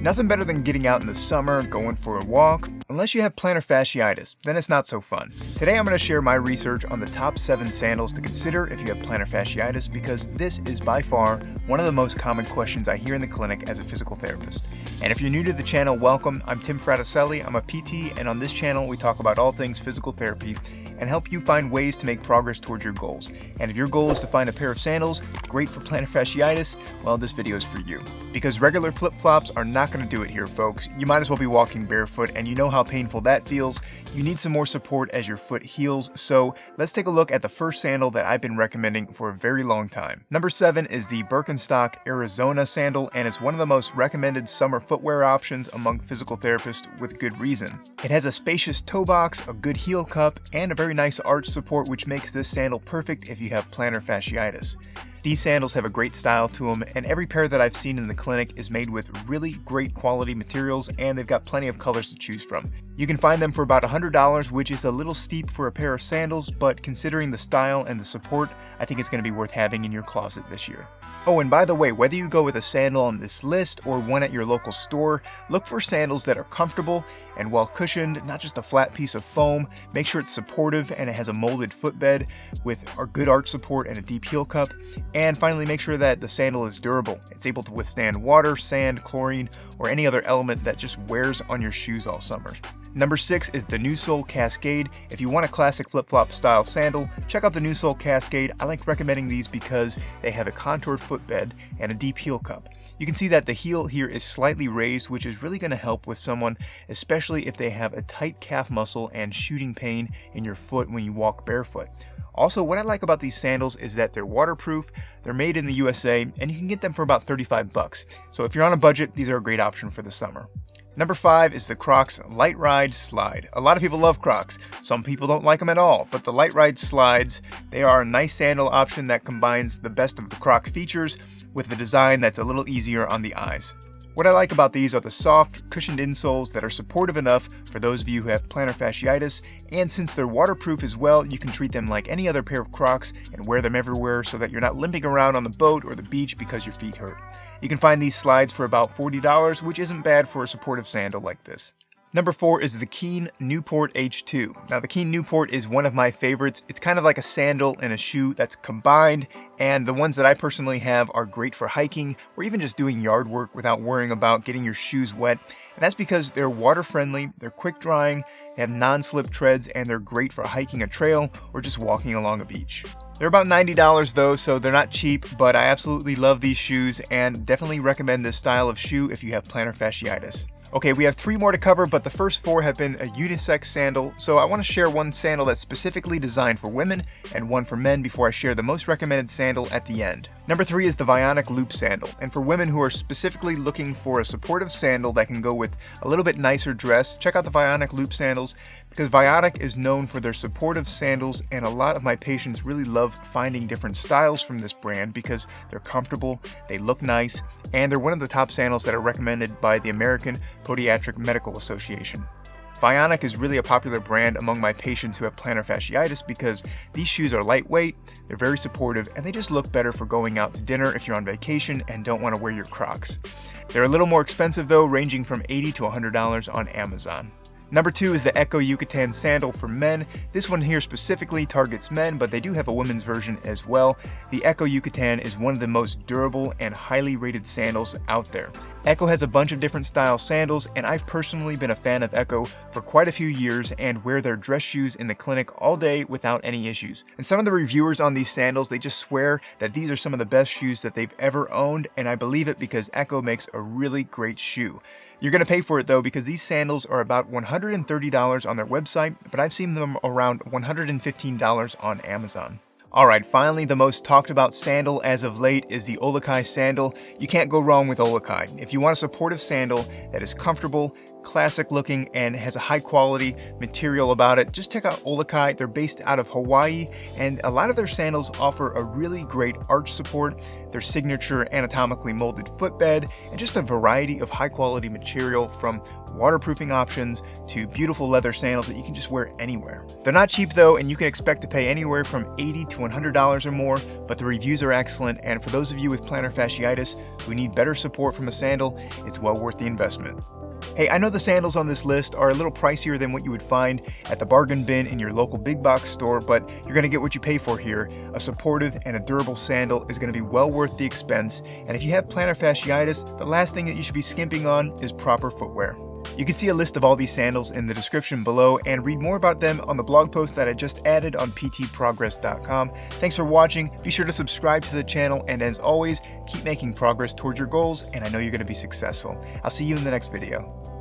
Nothing better than getting out in the summer, going for a walk, unless you have plantar fasciitis, then it's not so fun. Today I'm going to share my research on the top 7 sandals to consider if you have plantar fasciitis, because this is by far one of the most common questions I hear in the clinic as a physical therapist. And if you're new to the channel, welcome. I'm Tim Fraticelli, I'm a PT, and on this channel we talk about all things physical therapy and help you find ways to make progress towards your goals. And if your goal is to find a pair of sandals great for plantar fasciitis, well, this video is for you. Because regular flip-flops are not going to do it here, folks. You might as well be walking barefoot, and you know how painful that feels. You need some more support as your foot heals, so let's take a look at the first sandal that I've been recommending for a very long time. Number 7 is the Birkenstock Arizona sandal, and it's one of the most recommended summer footwear options among physical therapists with good reason. It has a spacious toe box, a good heel cup, and a very nice arch support, which makes this sandal perfect if you have plantar fasciitis. These sandals have a great style to them, and every pair that I've seen in the clinic is made with really great quality materials, and they've got plenty of colors to choose from. You can find them for about $100, which is a little steep for a pair of sandals, but considering the style and the support, I think it's going to be worth having in your closet this year. Oh, and by the way, whether you go with a sandal on this list or one at your local store, look for sandals that are comfortable and well cushioned, not just a flat piece of foam. Make sure it's supportive and it has a molded footbed with a good arch support and a deep heel cup. And finally, make sure that the sandal is durable. It's able to withstand water, sand, chlorine, or any other element that just wears on your shoes all summer. Number 6 is the new Soul Cascade. If you want a classic flip-flop style sandal, check out the new Soul Cascade. I like recommending these because they have a contoured footbed and a deep heel cup. You can see that the heel here is slightly raised, which is really going to help with someone, especially if they have a tight calf muscle and shooting pain in your foot when you walk barefoot. Also, what I like about these sandals is that they're waterproof, they're made in the USA, and you can get them for about $35. So if you're on a budget, these are a great option for the summer. Number 5 is the Crocs Light Ride Slide. A lot of people love Crocs. Some people don't like them at all, but the Light Ride Slides, they are a nice sandal option that combines the best of the Croc features with a design that's a little easier on the eyes. What I like about these are the soft, cushioned insoles that are supportive enough for those of you who have plantar fasciitis, and since they're waterproof as well, you can treat them like any other pair of Crocs and wear them everywhere so that you're not limping around on the boat or the beach because your feet hurt. You can find these slides for about $40, which isn't bad for a supportive sandal like this. Number 4 is the Keen Newport H2. Now the Keen Newport is one of my favorites. It's kind of like a sandal and a shoe that's combined, and the ones that I personally have are great for hiking or even just doing yard work without worrying about getting your shoes wet. And that's because they're water friendly, they're quick drying, they have non-slip treads, and they're great for hiking a trail or just walking along a beach. They're about $90 though, so they're not cheap, but I absolutely love these shoes and definitely recommend this style of shoe if you have plantar fasciitis. Okay, we have 3 more to cover, but the first 4 have been a unisex sandal, so I want to share one sandal that's specifically designed for women and one for men before I share the most recommended sandal at the end. Number 3 is the Vionic Loop sandal, and for women who are specifically looking for a supportive sandal that can go with a little bit nicer dress, check out the Vionic Loop sandals, because Vionic is known for their supportive sandals, and a lot of my patients really love finding different styles from this brand because they're comfortable, they look nice, and they're one of the top sandals that are recommended by the American Podiatric Medical Association. Vionic is really a popular brand among my patients who have plantar fasciitis because these shoes are lightweight, they're very supportive, and they just look better for going out to dinner if you're on vacation and don't want to wear your Crocs. They're a little more expensive though, ranging from $80 to $100 on Amazon. Number 2 is the Echo Yucatan sandal for men. This one here specifically targets men, but they do have a women's version as well. The Echo Yucatan is one of the most durable and highly rated sandals out there. Echo has a bunch of different style sandals, and I've personally been a fan of Echo for quite a few years and wear their dress shoes in the clinic all day without any issues. And some of the reviewers on these sandals, they just swear that these are some of the best shoes that they've ever owned, and I believe it because Echo makes a really great shoe. You're going to pay for it though, because these sandals are about $130 on their website, but I've seen them around $115 on Amazon. Alright, finally the most talked about sandal as of late is the Olekai sandal. You can't go wrong with Olekai. If you want a supportive sandal that is comfortable, classic looking, and has a high quality material about it, just check out Olekai. They're based out of Hawaii, and a lot of their sandals offer a really great arch support, their signature anatomically molded footbed, and just a variety of high quality material from waterproofing options to beautiful leather sandals that you can just wear anywhere. They're not cheap though, and you can expect to pay anywhere from $80 to $100 or more, but the reviews are excellent, and for those of you with plantar fasciitis who need better support from a sandal, it's well worth the investment. Hey, I know the sandals on this list are a little pricier than what you would find at the bargain bin in your local big box store, but you're going to get what you pay for here. A supportive and a durable sandal is going to be well worth the expense, and if you have plantar fasciitis, the last thing that you should be skimping on is proper footwear. You can see a list of all these sandals in the description below and read more about them on the blog post that I just added on ptprogress.com. Thanks for watching. Be sure to subscribe to the channel, and as always, keep making progress towards your goals, and I know you're going to be successful. I'll see you in the next video.